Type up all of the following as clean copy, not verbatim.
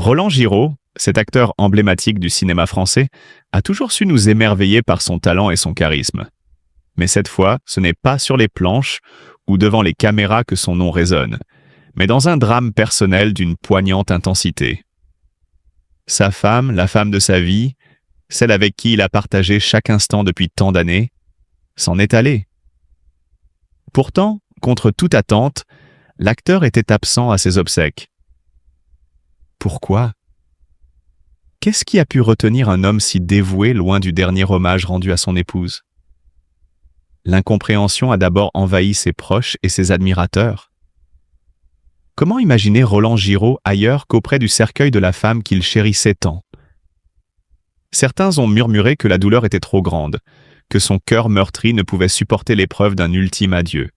Roland Giraud, cet acteur emblématique du cinéma français, a toujours su nous émerveiller par son talent et son charisme. Mais cette fois, ce n'est pas sur les planches ou devant les caméras que son nom résonne, mais dans un drame personnel d'une poignante intensité. Sa femme, la femme de sa vie, celle avec qui il a partagé chaque instant depuis tant d'années, s'en est allée. Pourtant, contre toute attente, l'acteur était absent à ses obsèques. Pourquoi ? Qu'est-ce qui a pu retenir un homme si dévoué loin du dernier hommage rendu à son épouse ? L'incompréhension a d'abord envahi ses proches et ses admirateurs. Comment imaginer Roland Giraud ailleurs qu'auprès du cercueil de la femme qu'il chérissait tant ? Certains ont murmuré que la douleur était trop grande, que son cœur meurtri ne pouvait supporter l'épreuve d'un ultime adieu.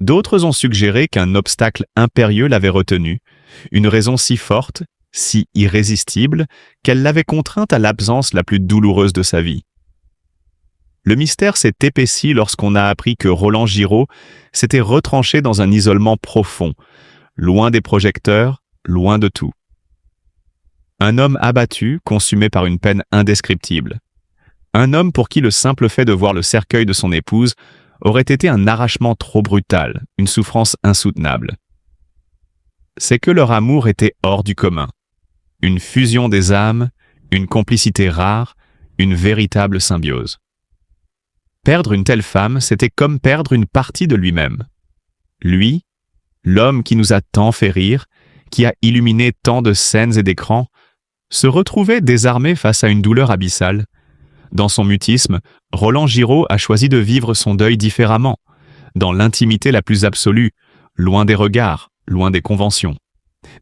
D'autres ont suggéré qu'un obstacle impérieux l'avait retenu, une raison si forte, si irrésistible, qu'elle l'avait contrainte à l'absence la plus douloureuse de sa vie. Le mystère s'est épaissi lorsqu'on a appris que Roland Giraud s'était retranché dans un isolement profond, loin des projecteurs, loin de tout. Un homme abattu, consumé par une peine indescriptible. Un homme pour qui le simple fait de voir le cercueil de son épouse aurait été un arrachement trop brutal, une souffrance insoutenable. C'est que leur amour était hors du commun. Une fusion des âmes, une complicité rare, une véritable symbiose. Perdre une telle femme, c'était comme perdre une partie de lui-même. Lui, l'homme qui nous a tant fait rire, qui a illuminé tant de scènes et d'écrans, se retrouvait désarmé face à une douleur abyssale. Dans son mutisme, Roland Giraud a choisi de vivre son deuil différemment, dans l'intimité la plus absolue, loin des regards, loin des conventions.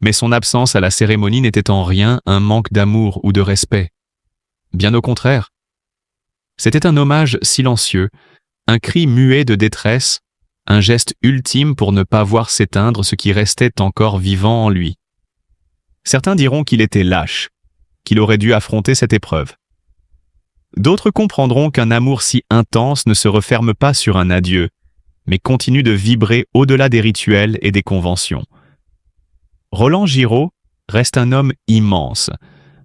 Mais son absence à la cérémonie n'était en rien un manque d'amour ou de respect. Bien au contraire. C'était un hommage silencieux, un cri muet de détresse, un geste ultime pour ne pas voir s'éteindre ce qui restait encore vivant en lui. Certains diront qu'il était lâche, qu'il aurait dû affronter cette épreuve. D'autres comprendront qu'un amour si intense ne se referme pas sur un adieu, mais continue de vibrer au-delà des rituels et des conventions. Roland Giraud reste un homme immense,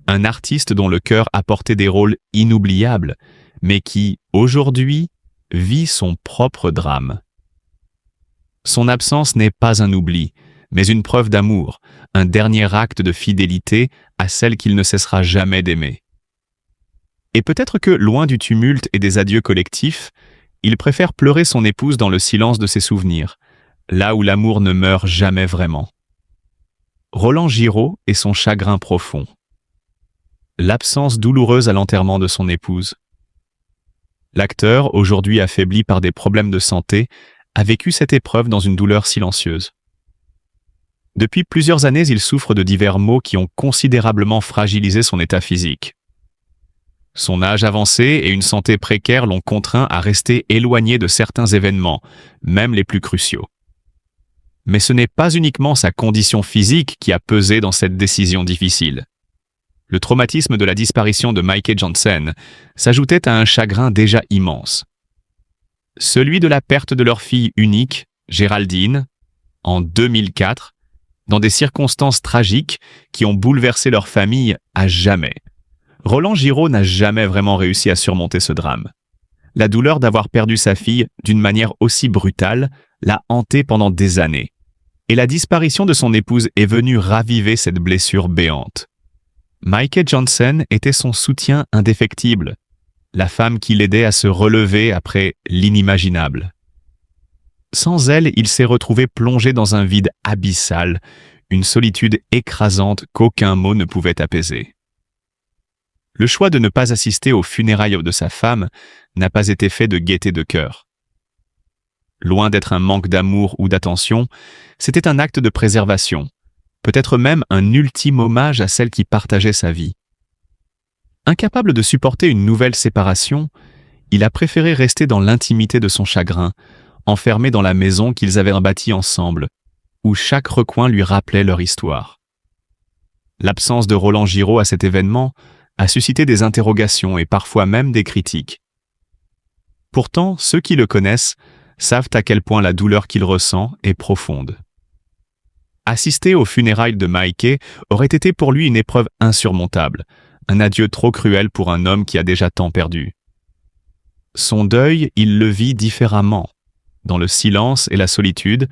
un artiste dont le cœur a porté des rôles inoubliables, mais qui, aujourd'hui, vit son propre drame. Son absence n'est pas un oubli, mais une preuve d'amour, un dernier acte de fidélité à celle qu'il ne cessera jamais d'aimer. Et peut-être que, loin du tumulte et des adieux collectifs, il préfère pleurer son épouse dans le silence de ses souvenirs, là où l'amour ne meurt jamais vraiment. Roland Giraud et son chagrin profond. L'absence douloureuse à l'enterrement de son épouse. L'acteur, aujourd'hui affaibli par des problèmes de santé, a vécu cette épreuve dans une douleur silencieuse. Depuis plusieurs années, il souffre de divers maux qui ont considérablement fragilisé son état physique. Son âge avancé et une santé précaire l'ont contraint à rester éloigné de certains événements, même les plus cruciaux. Mais ce n'est pas uniquement sa condition physique qui a pesé dans cette décision difficile. Le traumatisme de la disparition de Michael Janssen s'ajoutait à un chagrin déjà immense. Celui de la perte de leur fille unique, Géraldine, en 2004, dans des circonstances tragiques qui ont bouleversé leur famille à jamais. Roland Giraud n'a jamais vraiment réussi à surmonter ce drame. La douleur d'avoir perdu sa fille d'une manière aussi brutale l'a hanté pendant des années. Et la disparition de son épouse est venue raviver cette blessure béante. Michael Janssen était son soutien indéfectible, la femme qui l'aidait à se relever après l'inimaginable. Sans elle, il s'est retrouvé plongé dans un vide abyssal, une solitude écrasante qu'aucun mot ne pouvait apaiser. Le choix de ne pas assister aux funérailles de sa femme n'a pas été fait de gaieté de cœur. Loin d'être un manque d'amour ou d'attention, c'était un acte de préservation, peut-être même un ultime hommage à celle qui partageait sa vie. Incapable de supporter une nouvelle séparation, il a préféré rester dans l'intimité de son chagrin, enfermé dans la maison qu'ils avaient bâtie ensemble, où chaque recoin lui rappelait leur histoire. L'absence de Roland Giraud à cet événement a suscité des interrogations et parfois même des critiques. Pourtant, ceux qui le connaissent savent à quel point la douleur qu'il ressent est profonde. Assister aux funérailles de Maïké aurait été pour lui une épreuve insurmontable, un adieu trop cruel pour un homme qui a déjà tant perdu. Son deuil, il le vit différemment, dans le silence et la solitude,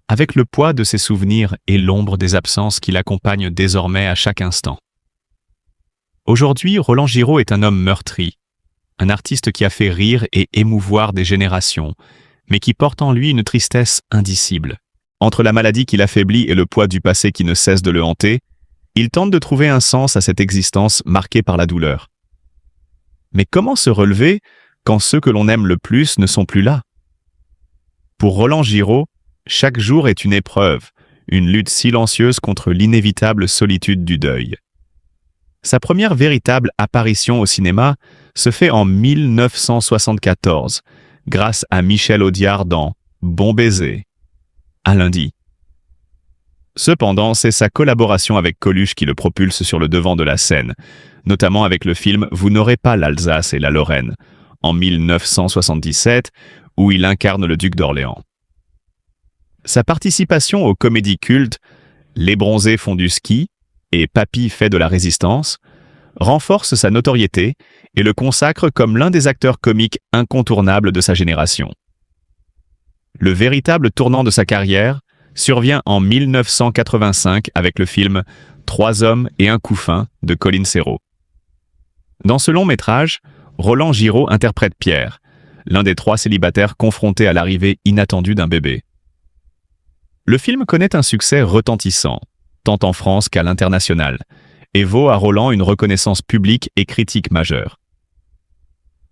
avec le poids de ses souvenirs et l'ombre des absences qui l'accompagnent désormais à chaque instant. Aujourd'hui, Roland Giraud est un homme meurtri, un artiste qui a fait rire et émouvoir des générations, mais qui porte en lui une tristesse indicible. Entre la maladie qui l'affaiblit et le poids du passé qui ne cesse de le hanter, il tente de trouver un sens à cette existence marquée par la douleur. Mais comment se relever quand ceux que l'on aime le plus ne sont plus là? Pour Roland Giraud, chaque jour est une épreuve, une lutte silencieuse contre l'inévitable solitude du deuil. Sa première véritable apparition au cinéma se fait en 1974, grâce à Michel Audiard dans Bon baiser, à lundi. Cependant, c'est sa collaboration avec Coluche qui le propulse sur le devant de la scène, notamment avec le film Vous n'aurez pas l'Alsace et la Lorraine, en 1977, où il incarne le duc d'Orléans. Sa participation aux comédies cultes Les Bronzés font du ski et Papy fait de la résistance renforce sa notoriété et le consacre comme l'un des acteurs comiques incontournables de sa génération. Le véritable tournant de sa carrière survient en 1985 avec le film Trois hommes et un couffin de Colin Serrault. Dans ce long métrage, Roland Giraud interprète Pierre, l'un des 3 célibataires confrontés à l'arrivée inattendue d'un bébé. Le film connaît un succès retentissant, tant en France qu'à l'international, et vaut à Roland une reconnaissance publique et critique majeure.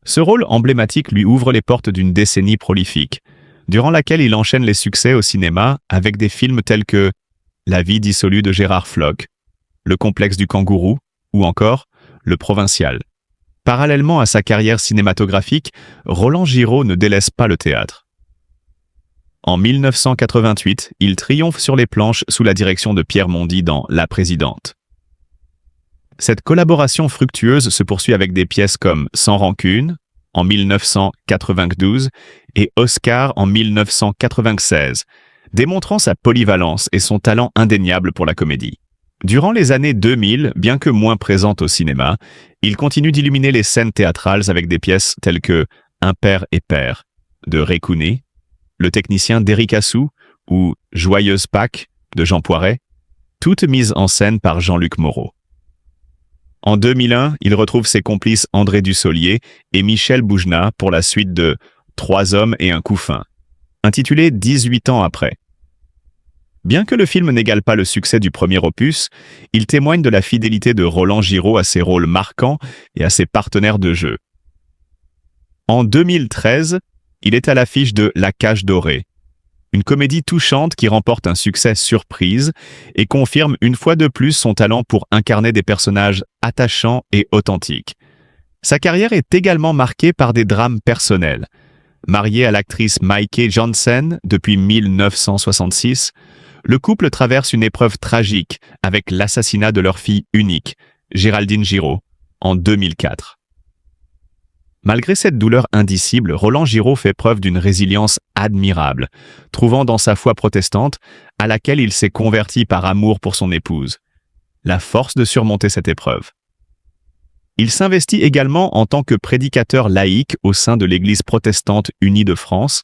Ce rôle emblématique lui ouvre les portes d'une décennie prolifique, durant laquelle il enchaîne les succès au cinéma avec des films tels que La vie dissolue de Gérard Floch, Le complexe du kangourou ou encore Le Provincial. Parallèlement à sa carrière cinématographique, Roland Giraud ne délaisse pas le théâtre. En 1988, il triomphe sur les planches sous la direction de Pierre Mondy dans La Présidente. Cette collaboration fructueuse se poursuit avec des pièces comme Sans rancune, en 1992, et Oscar en 1996, démontrant sa polyvalence et son talent indéniable pour la comédie. Durant les années 2000, bien que moins présente au cinéma, il continue d'illuminer les scènes théâtrales avec des pièces telles que Un père et père, de Ray Cooney, Le technicien d'Éric Assou ou Joyeuse Pâques, de Jean Poiret, toutes mises en scène par Jean-Luc Moreau. En 2001, il retrouve ses complices André Dussolier et Michel Boujna pour la suite de Trois hommes et un couffin, intitulé 18 ans après. Bien que le film n'égale pas le succès du premier opus, il témoigne de la fidélité de Roland Giraud à ses rôles marquants et à ses partenaires de jeu. En 2013, il est à l'affiche de La Cage dorée, une comédie touchante qui remporte un succès surprise et confirme une fois de plus son talent pour incarner des personnages attachants et authentiques. Sa carrière est également marquée par des drames personnels. Marié à l'actrice Maïké Jansen depuis 1966, le couple traverse une épreuve tragique avec l'assassinat de leur fille unique, Géraldine Giraud, en 2004. Malgré cette douleur indicible, Roland Giraud fait preuve d'une résilience admirable, trouvant dans sa foi protestante, à laquelle il s'est converti par amour pour son épouse, la force de surmonter cette épreuve. Il s'investit également en tant que prédicateur laïque au sein de l'Église protestante unie de France,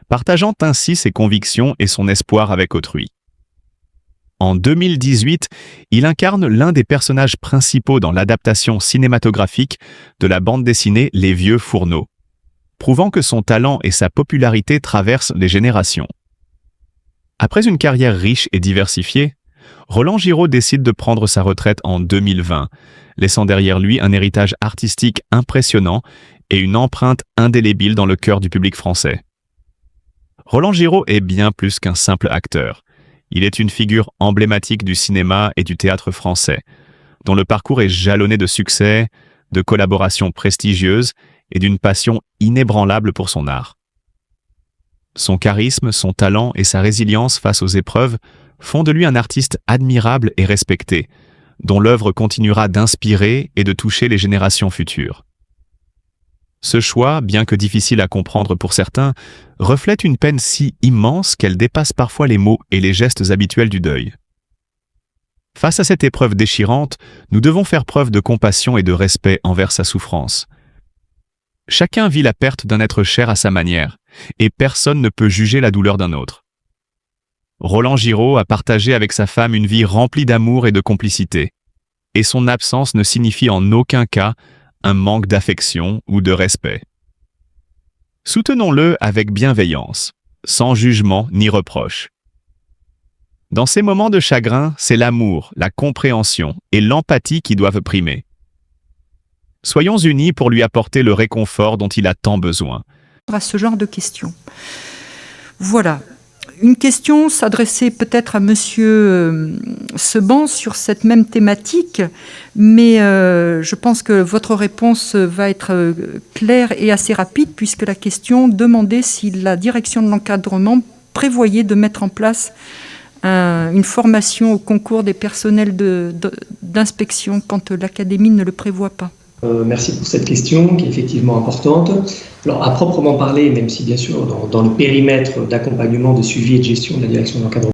partageant ainsi ses convictions et son espoir avec autrui. En 2018, il incarne l'un des personnages principaux dans l'adaptation cinématographique de la bande dessinée Les Vieux Fourneaux, prouvant que son talent et sa popularité traversent les générations. Après une carrière riche et diversifiée, Roland Giraud décide de prendre sa retraite en 2020, laissant derrière lui un héritage artistique impressionnant et une empreinte indélébile dans le cœur du public français. Roland Giraud est bien plus qu'un simple acteur. Il est une figure emblématique du cinéma et du théâtre français, dont le parcours est jalonné de succès, de collaborations prestigieuses et d'une passion inébranlable pour son art. Son charisme, son talent et sa résilience face aux épreuves font de lui un artiste admirable et respecté, dont l'œuvre continuera d'inspirer et de toucher les générations futures. Ce choix, bien que difficile à comprendre pour certains, reflète une peine si immense qu'elle dépasse parfois les mots et les gestes habituels du deuil. Face à cette épreuve déchirante, nous devons faire preuve de compassion et de respect envers sa souffrance. Chacun vit la perte d'un être cher à sa manière, et personne ne peut juger la douleur d'un autre. Roland Giraud a partagé avec sa femme une vie remplie d'amour et de complicité, et son absence ne signifie en aucun cas un manque d'affection ou de respect. Soutenons-le avec bienveillance, sans jugement ni reproche. Dans ces moments de chagrin, c'est l'amour, la compréhension et l'empathie qui doivent primer. Soyons unis pour lui apporter le réconfort dont il a tant besoin. À ce genre de questions. Voilà. Une question s'adressait peut-être à Monsieur Seban sur cette même thématique, mais je pense que votre réponse va être claire et assez rapide, puisque la question demandait si la direction de l'encadrement prévoyait de mettre en place une formation au concours des personnels d'inspection quand l'académie ne le prévoit pas. Merci pour cette question qui est effectivement importante. Alors, à proprement parler, même si bien sûr dans le périmètre d'accompagnement, de suivi et de gestion de la direction de l'encadrement,